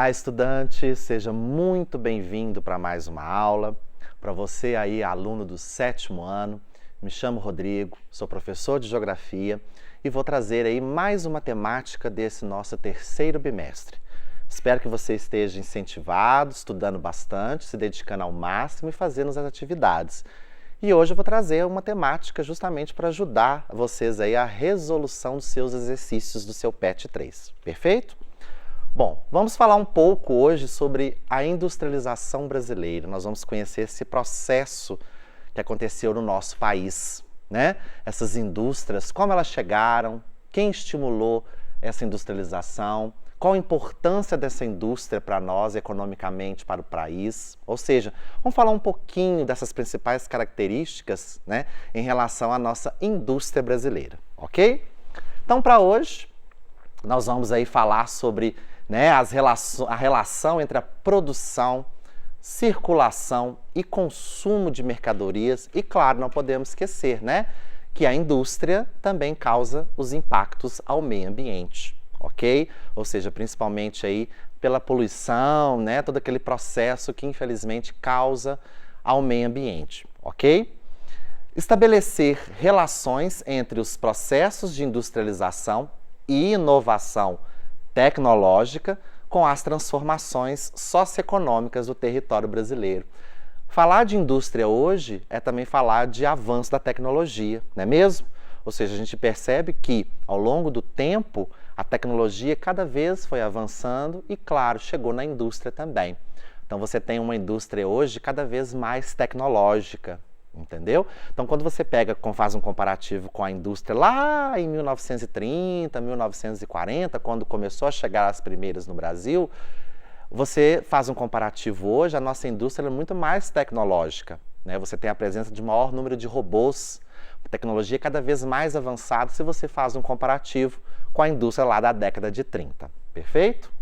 Olá, estudante, seja muito bem-vindo para mais uma aula. Para você aí, aluno do 7º ano, me chamo Rodrigo, sou professor de Geografia e vou trazer aí mais uma temática desse nosso 3º bimestre. Espero que você esteja incentivado, estudando bastante, se dedicando ao máximo e fazendo as atividades. E hoje eu vou trazer uma temática justamente para ajudar vocês aí a resolução dos seus exercícios do seu PET 3, perfeito? Bom, vamos falar um pouco hoje sobre a industrialização brasileira. Nós vamos conhecer esse processo que aconteceu no nosso país, né? Essas indústrias, como elas chegaram, quem estimulou essa industrialização, qual a importância dessa indústria para nós, economicamente, para o país. Ou seja, vamos falar um pouquinho dessas principais características, né, em relação à nossa indústria brasileira, ok? Então, para hoje, nós vamos aí falar sobre a relação entre a produção, circulação e consumo de mercadorias e, claro, não podemos esquecer, né, que a indústria também causa os impactos ao meio ambiente, ok? Ou seja, principalmente aí pela poluição, né, todo aquele processo que infelizmente causa ao meio ambiente, ok? Estabelecer relações entre os processos de industrialização e inovação tecnológica com as transformações socioeconômicas do território brasileiro. Falar de indústria hoje é também falar de avanço da tecnologia, não é mesmo? Ou seja, a gente percebe que ao longo do tempo a tecnologia cada vez foi avançando e, claro, chegou na indústria também. Então você tem uma indústria hoje cada vez mais tecnológica, entendeu? Então, quando você faz um comparativo com a indústria lá em 1930, 1940, quando começou a chegar as primeiras no Brasil, você faz um comparativo hoje, a nossa indústria é muito mais tecnológica, né? Você tem a presença de maior número de robôs, tecnologia cada vez mais avançada se você faz um comparativo com a indústria lá da década de 30, perfeito?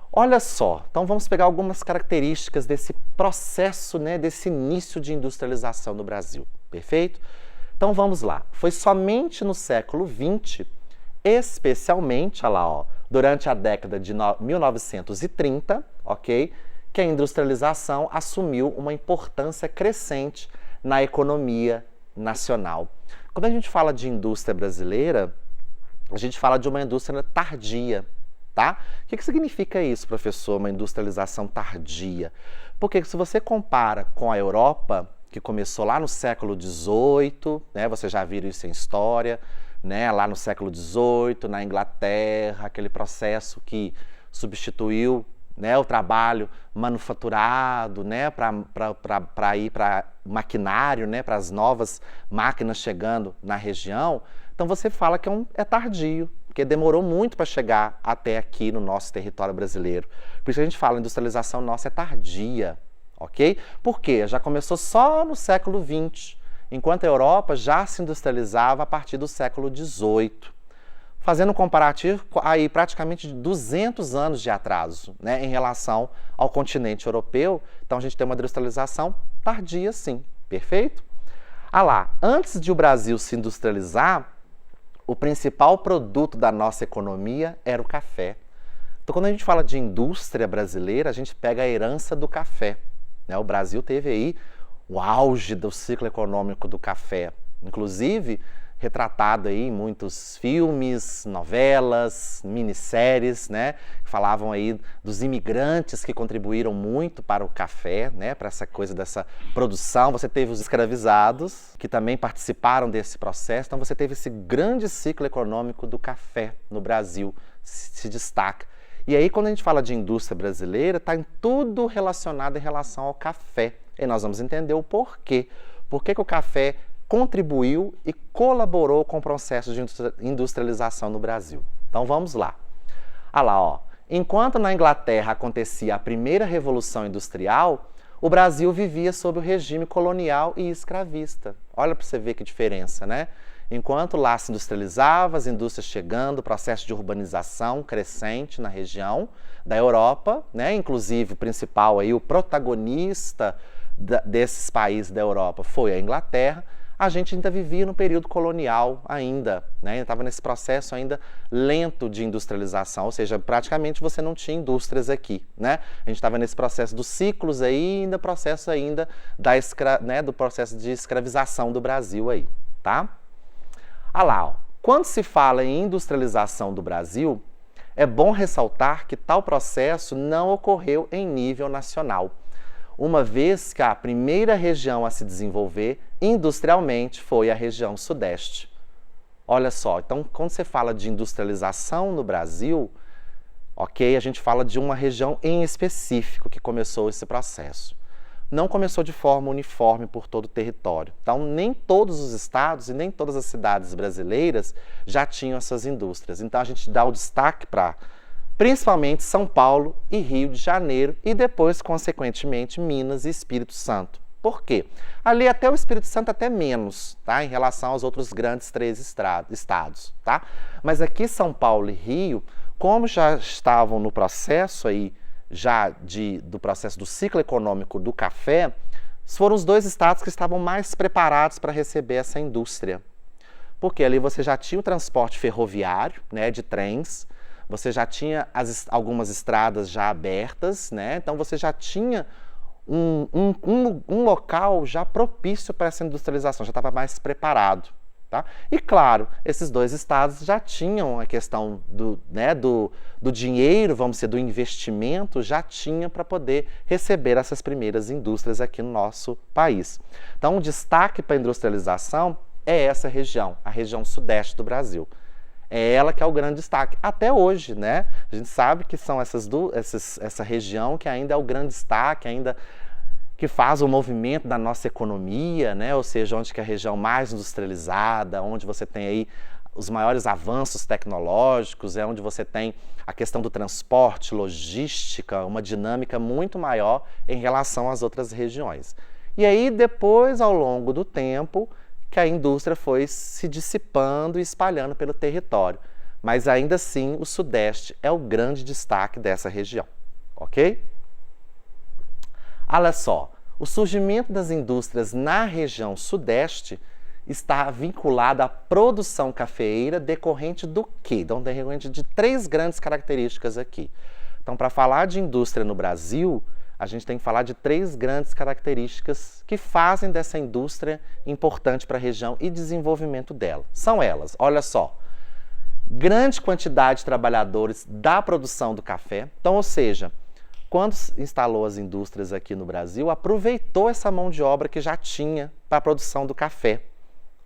Olha só, então vamos pegar algumas características desse processo, né, desse início de industrialização no Brasil, perfeito? Então vamos lá, foi somente no século XX, especialmente, olha lá, ó, durante a década de 1930, ok, que a industrialização assumiu uma importância crescente na economia nacional. Quando a gente fala de indústria brasileira, a gente fala de uma indústria tardia. Tá? O que significa isso, professor, uma industrialização tardia? Porque se você compara com a Europa, que começou lá no século XVIII, né, você já viu isso em história, né, lá no século XVIII, na Inglaterra, aquele processo que substituiu, né, o trabalho manufaturado, né, para ir para maquinário, né, para as novas máquinas chegando na região. Então você fala que é tardio, porque demorou muito para chegar até aqui no nosso território brasileiro. Por isso a gente fala, a industrialização nossa é tardia, ok? Por quê? Já começou só no século XX, enquanto a Europa já se industrializava a partir do século XVIII. Fazendo um comparativo, aí praticamente 200 anos de atraso, né, em relação ao continente europeu. Então a gente tem uma industrialização tardia, sim, perfeito? Ah lá, antes de o Brasil se industrializar, o principal produto da nossa economia era o café. Então, quando a gente fala de indústria brasileira, a gente pega a herança do café, né? O Brasil teve aí o auge do ciclo econômico do café, inclusive retratado aí em muitos filmes, novelas, minisséries, né? Que falavam aí dos imigrantes que contribuíram muito para o café, né? Para essa coisa dessa produção. Você teve os escravizados, que também participaram desse processo. Então você teve esse grande ciclo econômico do café no Brasil, se destaca. E aí, quando a gente fala de indústria brasileira, está em tudo relacionado em relação ao café. E nós vamos entender o porquê. Por que o café contribuiu e colaborou com o processo de industrialização no Brasil. Então vamos lá. Olha lá, ó. Enquanto na Inglaterra acontecia a primeira revolução industrial, o Brasil vivia sob o regime colonial e escravista. Olha para você ver que diferença, né? Enquanto lá se industrializava, as indústrias chegando, o processo de urbanização crescente na região da Europa, né? Inclusive o principal aí, o protagonista desses países da Europa foi a Inglaterra. a gente ainda vivia no período colonial ainda, né? Estava nesse processo ainda lento de industrialização, ou seja, praticamente você não tinha indústrias aqui, né? A gente estava nesse processo dos ciclos aí, ainda processo ainda do processo de escravização do Brasil aí, tá? Ah lá, ó. Quando se fala em industrialização do Brasil, é bom ressaltar que tal processo não ocorreu em nível nacional, uma vez que a primeira região a se desenvolver industrialmente foi a região Sudeste. Olha só, então quando você fala de industrialização no Brasil, ok, a gente fala de uma região em específico que começou esse processo. Não começou de forma uniforme por todo o território. Então, nem todos os estados e nem todas as cidades brasileiras já tinham essas indústrias. Então, a gente dá o destaque para, principalmente, São Paulo e Rio de Janeiro e depois, consequentemente, Minas e Espírito Santo. Por quê? Ali até o Espírito Santo até menos, tá? Em relação aos outros grandes 3 estados, tá? Mas aqui São Paulo e Rio, como já estavam no processo aí, do processo do ciclo econômico do café, foram os 2 estados que estavam mais preparados para receber essa indústria. Porque ali você já tinha o transporte ferroviário, né, de trens, você já tinha algumas estradas já abertas, né, então você já tinha um local já propício para essa industrialização, já estava mais preparado. Tá? E claro, esses 2 estados já tinham a questão do dinheiro, vamos dizer, do investimento, já tinha para poder receber essas primeiras indústrias aqui no nosso país. Então, o destaque para a industrialização é essa região, a região Sudeste do Brasil. É ela que é o grande destaque. Até hoje, né? A gente sabe que são essa região que ainda é o grande destaque, ainda que faz o movimento da nossa economia, né? Ou seja, onde que é a região mais industrializada, onde você tem aí os maiores avanços tecnológicos, é onde você tem a questão do transporte, logística, uma dinâmica muito maior em relação às outras regiões. E aí, depois, ao longo do tempo, que a indústria foi se dissipando e espalhando pelo território. Mas ainda assim, o Sudeste é o grande destaque dessa região, ok? Olha só, o surgimento das indústrias na região Sudeste está vinculado à produção cafeeira decorrente do quê? Então, decorrente de 3 grandes características aqui. Então, para falar de indústria no Brasil, a gente tem que falar de 3 grandes características que fazem dessa indústria importante para a região e desenvolvimento dela. São elas, olha só, grande quantidade de trabalhadores da produção do café, então, ou seja, quando instalou as indústrias aqui no Brasil, aproveitou essa mão de obra que já tinha para a produção do café,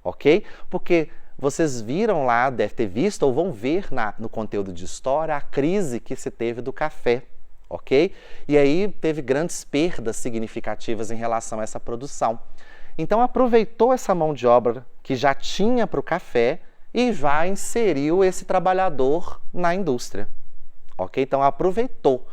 ok? Porque vocês viram lá, deve ter visto ou vão ver no conteúdo de história a crise que se teve do café, ok? E aí teve grandes perdas significativas em relação a essa produção. Então aproveitou essa mão de obra que já tinha para o café e já inseriu esse trabalhador na indústria, ok? Então aproveitou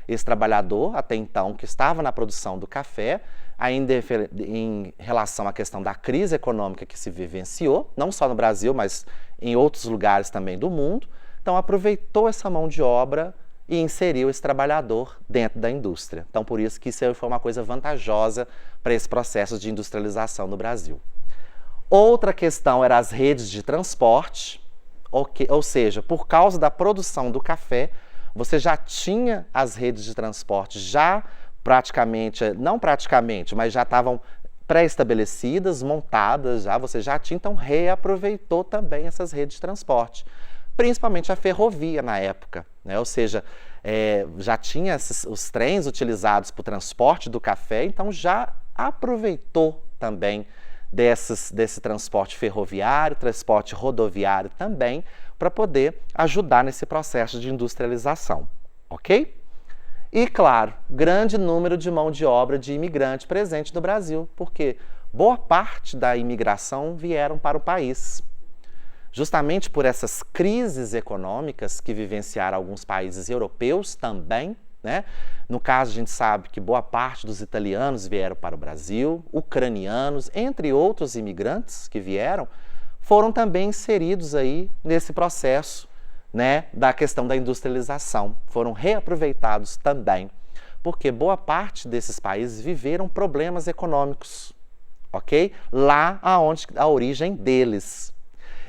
esse trabalhador, até então, que estava na produção do café, ainda em relação à questão da crise econômica que se vivenciou, não só no Brasil, mas em outros lugares também do mundo. Então, aproveitou essa mão de obra e inseriu esse trabalhador dentro da indústria. Então, por isso que isso foi uma coisa vantajosa para esse processo de industrialização no Brasil. Outra questão era as redes de transporte, ou seja, por causa da produção do café, você já tinha as redes de transporte já praticamente, não praticamente, mas já estavam pré-estabelecidas, montadas, você já tinha, então reaproveitou também essas redes de transporte, principalmente a ferrovia na época, né? Ou seja, já tinha os trens utilizados para o transporte do café, então já aproveitou também desse transporte ferroviário, transporte rodoviário também, para poder ajudar nesse processo de industrialização, ok? E, claro, grande número de mão de obra de imigrante presente no Brasil, porque boa parte da imigração vieram para o país. Justamente por essas crises econômicas que vivenciaram alguns países europeus também, né? No caso, a gente sabe que boa parte dos italianos vieram para o Brasil, ucranianos, entre outros imigrantes que vieram, foram também inseridos aí nesse processo, né, da questão da industrialização. Foram reaproveitados também, porque boa parte desses países viveram problemas econômicos, ok? Lá aonde a origem deles.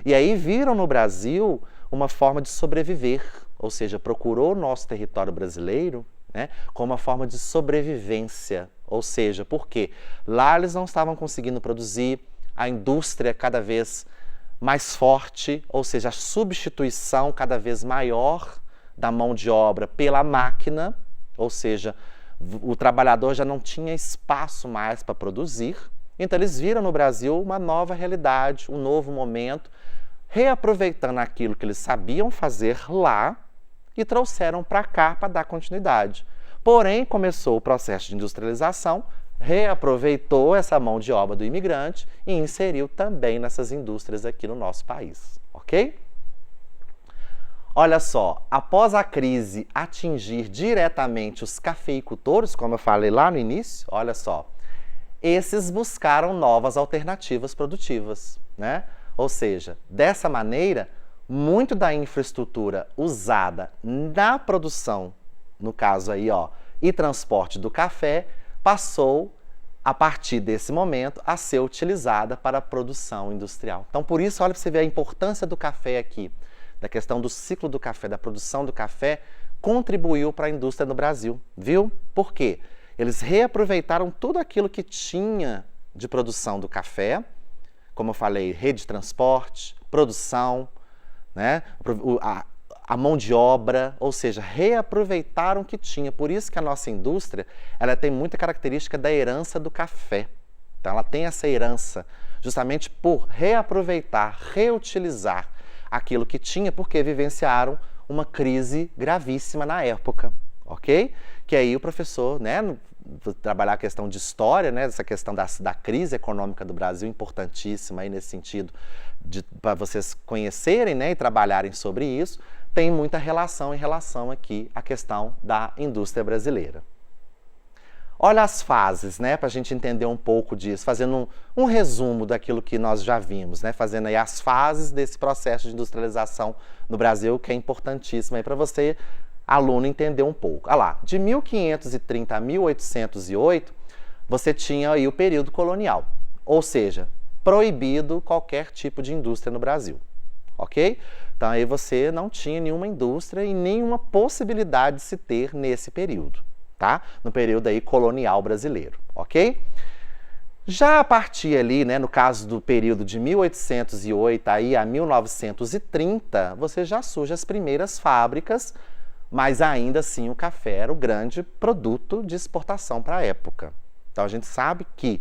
E aí viram no Brasil uma forma de sobreviver, ou seja, procurou o nosso território brasileiro, né, como uma forma de sobrevivência. Ou seja, por quê? Lá eles não estavam conseguindo produzir, a indústria cada vez mais forte, ou seja, a substituição cada vez maior da mão de obra pela máquina, ou seja, o trabalhador já não tinha espaço mais para produzir. Então eles viram no Brasil uma nova realidade, um novo momento, reaproveitando aquilo que eles sabiam fazer lá e trouxeram para cá para dar continuidade. Porém, começou o processo de industrialização, reaproveitou essa mão de obra do imigrante e inseriu também nessas indústrias aqui no nosso país, ok? Olha só, após a crise atingir diretamente os cafeicultores, como eu falei lá no início, olha só, esses buscaram novas alternativas produtivas, né? Ou seja, dessa maneira, muito da infraestrutura usada na produção, no caso aí, ó, e transporte do café, passou, a partir desse momento, a ser utilizada para a produção industrial. Então, por isso, olha para você ver a importância do café aqui, da questão do ciclo do café, da produção do café, contribuiu para a indústria no Brasil, viu? Por quê? Eles reaproveitaram tudo aquilo que tinha de produção do café, como eu falei, rede de transporte, produção, né? A mão de obra, ou seja, reaproveitaram o que tinha. Por isso que a nossa indústria, ela tem muita característica da herança do café. Então, ela tem essa herança justamente por reaproveitar, reutilizar aquilo que tinha, porque vivenciaram uma crise gravíssima na época, ok? Que aí o professor, né, trabalhar a questão de história, né, essa questão da crise econômica do Brasil, importantíssima aí nesse sentido, para vocês conhecerem, né, e trabalharem sobre isso, tem muita relação em relação aqui à questão da indústria brasileira. Olha as fases, né, para a gente entender um pouco disso, fazendo um resumo daquilo que nós já vimos, né, fazendo aí as fases desse processo de industrialização no Brasil, que é importantíssimo aí para você, aluno, entender um pouco. Olha lá, de 1530 a 1808, você tinha aí o período colonial, ou seja, proibido qualquer tipo de indústria no Brasil, ok? Então aí você não tinha nenhuma indústria e nenhuma possibilidade de se ter nesse período, tá? No período aí colonial brasileiro, ok? Já a partir ali, né, no caso do período de 1808 aí a 1930, você já surge as primeiras fábricas, mas ainda assim o café era o grande produto de exportação para a época. Então a gente sabe que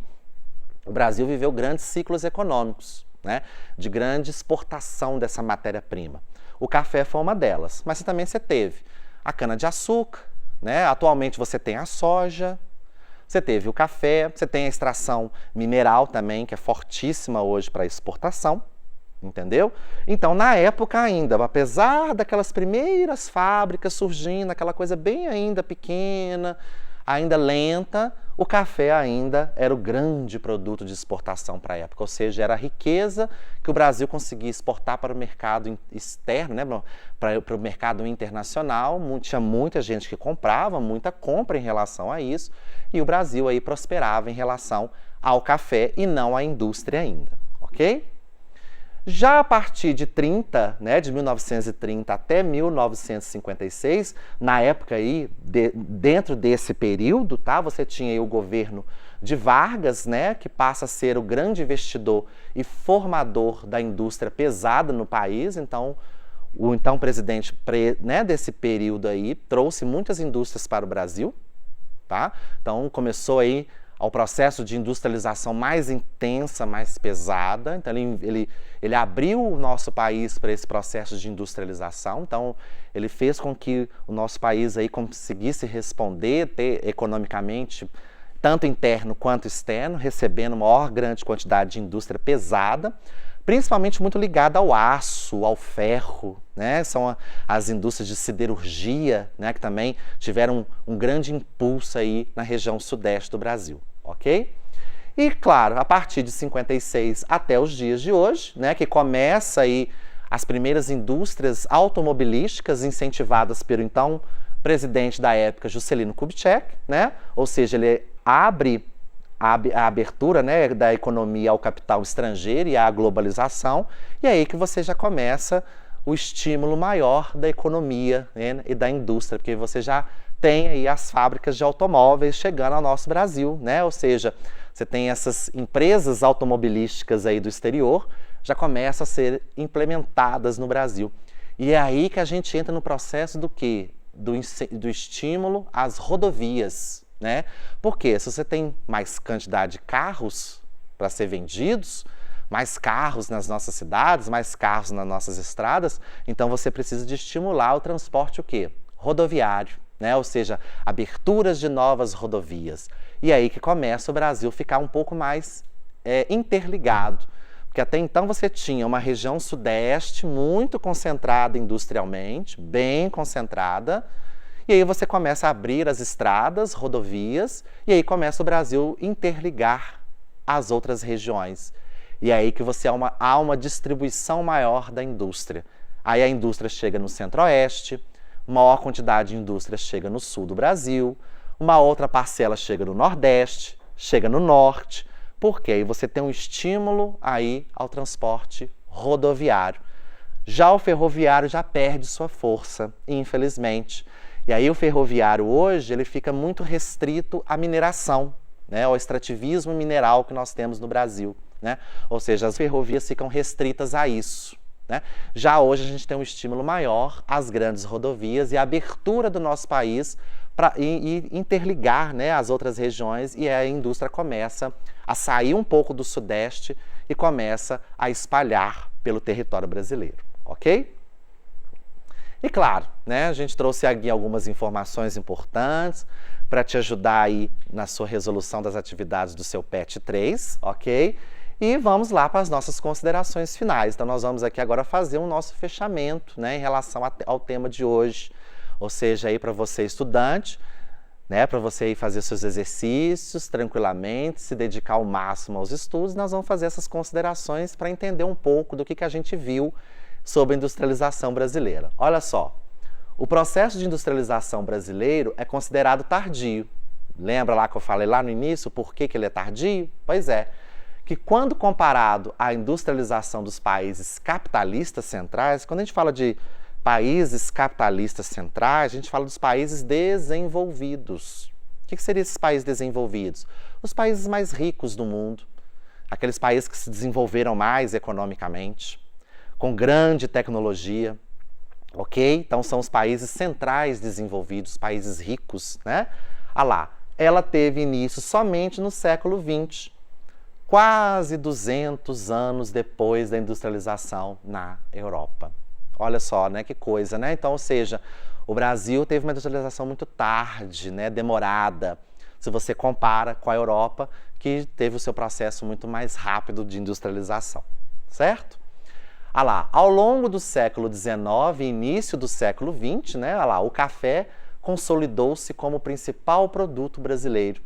o Brasil viveu grandes ciclos econômicos, né, de grande exportação dessa matéria-prima. O café foi uma delas, mas também você teve a cana-de-açúcar, né, atualmente você tem a soja, você teve o café, você tem a extração mineral também, que é fortíssima hoje para exportação, entendeu? Então, na época ainda, apesar daquelas primeiras fábricas surgindo, aquela coisa bem ainda pequena, ainda lenta, o café ainda era o grande produto de exportação para a época, ou seja, era a riqueza que o Brasil conseguia exportar para o mercado externo, né, para o mercado internacional. Tinha muita gente que comprava, muita compra em relação a isso, e o Brasil aí prosperava em relação ao café e não à indústria ainda, ok? Já a partir de 30, né, de 1930 até 1956, na época aí, dentro desse período, tá, você tinha aí o governo de Vargas, né, que passa a ser o grande investidor e formador da indústria pesada no país. Então, o então presidente, né, desse período aí trouxe muitas indústrias para o Brasil, tá? Então, começou aí ao processo de industrialização mais intensa, mais pesada. Então, ele abriu o nosso país para esse processo de industrialização. Então, ele fez com que o nosso país aí conseguisse responder economicamente, tanto interno quanto externo, recebendo maior grande quantidade de indústria pesada, principalmente muito ligada ao aço, ao ferro, né? São as indústrias de siderurgia, né, que também tiveram um grande impulso aí na região sudeste do Brasil. Ok? E, claro, a partir de 56 até os dias de hoje, né, que começa aí as primeiras indústrias automobilísticas incentivadas pelo então presidente da época, Juscelino Kubitschek, né? Ou seja, ele abre a abertura, né, da economia ao capital estrangeiro e à globalização, e aí que você já começa o estímulo maior da economia, né, e da indústria, porque você já tem aí as fábricas de automóveis chegando ao nosso Brasil, né? Ou seja, você tem essas empresas automobilísticas aí do exterior, já começam a ser implementadas no Brasil. E é aí que a gente entra no processo do quê? Do estímulo às rodovias, né? Porque se você tem mais quantidade de carros para ser vendidos, mais carros nas nossas cidades, mais carros nas nossas estradas, então você precisa de estimular o transporte o quê? Rodoviário, né? Ou seja, aberturas de novas rodovias. E aí que começa o Brasil a ficar um pouco mais interligado. Porque até então você tinha uma região sudeste muito concentrada industrialmente, bem concentrada, e aí você começa a abrir as estradas, rodovias, e aí começa o Brasil interligar as outras regiões. E aí que há uma distribuição maior da indústria. Aí a indústria chega no centro-oeste, maior quantidade de indústria chega no sul do Brasil, uma outra parcela chega no nordeste, chega no norte, porque aí você tem um estímulo aí ao transporte rodoviário. Já o ferroviário já perde sua força, infelizmente. E aí o ferroviário hoje ele fica muito restrito à mineração, né, ao extrativismo mineral que nós temos no Brasil, né? Ou seja, as ferrovias ficam restritas a isso, né? Já hoje a gente tem um estímulo maior às grandes rodovias e a abertura do nosso país para interligar, né, as outras regiões, e a indústria começa a sair um pouco do sudeste e começa a espalhar pelo território brasileiro, ok? E claro, né, a gente trouxe aqui algumas informações importantes para te ajudar aí na sua resolução das atividades do seu PET 3, ok? E vamos lá para as nossas considerações finais. Então nós vamos aqui agora fazer o nosso fechamento, né, em relação ao tema de hoje. Ou seja, aí para você estudante, né, para você aí fazer seus exercícios tranquilamente, se dedicar ao máximo aos estudos, nós vamos fazer essas considerações para entender um pouco do que a gente viu sobre a industrialização brasileira. Olha só, o processo de industrialização brasileiro é considerado tardio. Lembra lá que eu falei lá no início por que ele é tardio? Pois é, que quando comparado à industrialização dos países capitalistas centrais, quando a gente fala de países capitalistas centrais, a gente fala dos países desenvolvidos. O que seriam esses países desenvolvidos? Os países mais ricos do mundo, aqueles países que se desenvolveram mais economicamente, com grande tecnologia, ok? Então são os países centrais desenvolvidos, países ricos, né? Ah lá, ela teve início somente no século XX, quase 200 anos depois da industrialização na Europa. Olha só, né? Que coisa, né? Então, ou seja, o Brasil teve uma industrialização muito tarde, né? Demorada, se você compara com a Europa, que teve o seu processo muito mais rápido de industrialização, certo? Ah lá, ao longo do século XIX e início do século XX, né? Ah lá, o café consolidou-se como o principal produto brasileiro,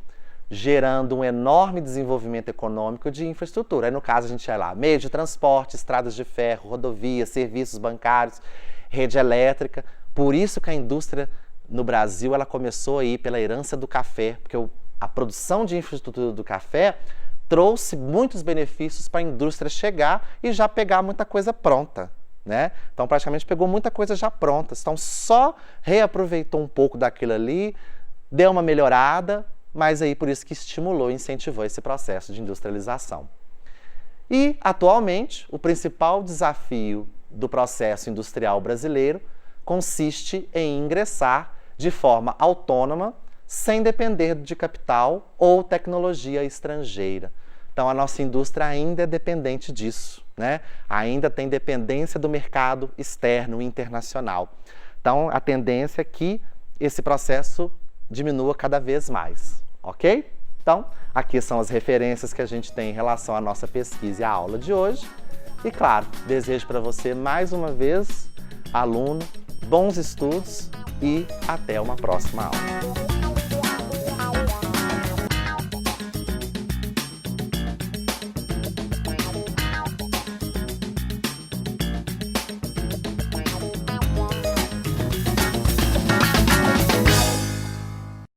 gerando um enorme desenvolvimento econômico de infraestrutura. Aí, no caso, a gente vai lá, meio de transporte, estradas de ferro, rodovias, serviços bancários, rede elétrica. Por isso que a indústria no Brasil ela começou aí pela herança do café, porque a produção de infraestrutura do café trouxe muitos benefícios para a indústria chegar e já pegar muita coisa pronta, né? Então, praticamente pegou muita coisa já pronta. Então, só reaproveitou um pouco daquilo ali, deu uma melhorada, mas aí por isso que estimulou e incentivou esse processo de industrialização. E, atualmente, o principal desafio do processo industrial brasileiro consiste em ingressar de forma autônoma, sem depender de capital ou tecnologia estrangeira. Então, a nossa indústria ainda é dependente disso, né? Ainda tem dependência do mercado externo e internacional. Então, a tendência é que esse processo diminua cada vez mais, ok? Então, aqui são as referências que a gente tem em relação à nossa pesquisa e à aula de hoje. E, claro, desejo para você, mais uma vez, aluno, bons estudos e até uma próxima aula.